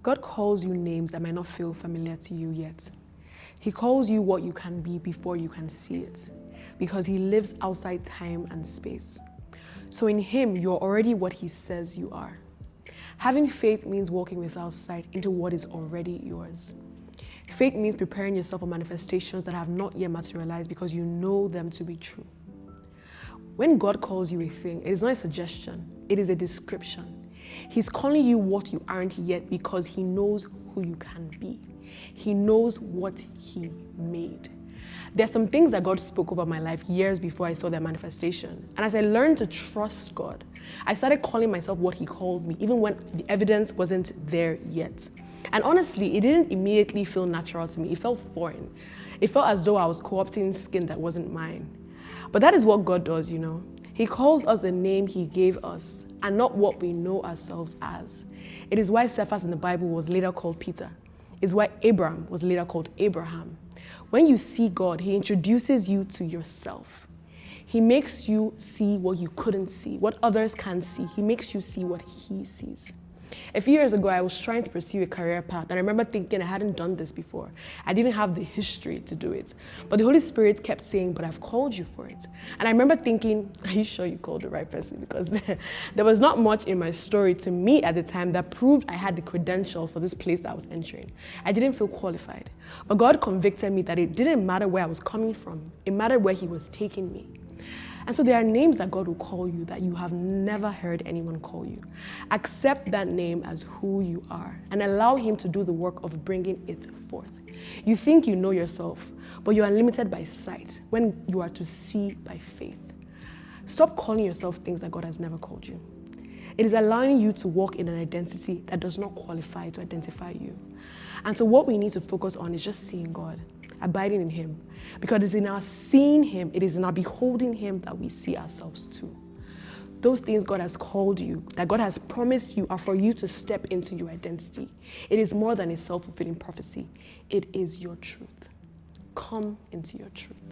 God calls you names that might not feel familiar to you yet. He calls you what you can be before you can see it, because he lives outside time and space. So in him, you're already what he says you are. Having faith means walking without sight into what is already yours. Faith means preparing yourself for manifestations that have not yet materialized because you know them to be true. When God calls you a thing, it is not a suggestion, it is a description. He's calling you what you aren't yet because he knows who you can be. He knows what he made. There's some things that God spoke over my life years before I saw their manifestation. And as I learned to trust God, I started calling myself what he called me, even when the evidence wasn't there yet. And honestly, it didn't immediately feel natural to me. It felt foreign. It felt as though I was co-opting skin that wasn't mine. But that is what God does, you know. He calls us the name he gave us and not what we know ourselves as. It is why Cephas in the Bible was later called Peter. It's why Abraham was later called Abraham. When you see God, he introduces you to yourself. He makes you see what you couldn't see, what others can't see. He makes you see what he sees. A few years ago, I was trying to pursue a career path, and I remember thinking I hadn't done this before. I didn't have the history to do it. But the Holy Spirit kept saying, but I've called you for it. And I remember thinking, are you sure you called the right person? Because there was not much in my story to me at the time that proved I had the credentials for this place that I was entering. I didn't feel qualified. But God convicted me that it didn't matter where I was coming from. It mattered where he was taking me. And so there are names that God will call you that you have never heard anyone call you. Accept that name as who you are and allow him to do the work of bringing it forth. You think you know yourself, but you are limited by sight when you are to see by faith. Stop calling yourself things that God has never called you. It is allowing you to walk in an identity that does not qualify to identify you. And so what we need to focus on is just seeing God, abiding in him. Because it's in our seeing him, it is in our beholding him that we see ourselves too. Those things God has called you, that God has promised you, are for you to step into your identity. It is more than a self-fulfilling prophecy. It is your truth. Come into your truth.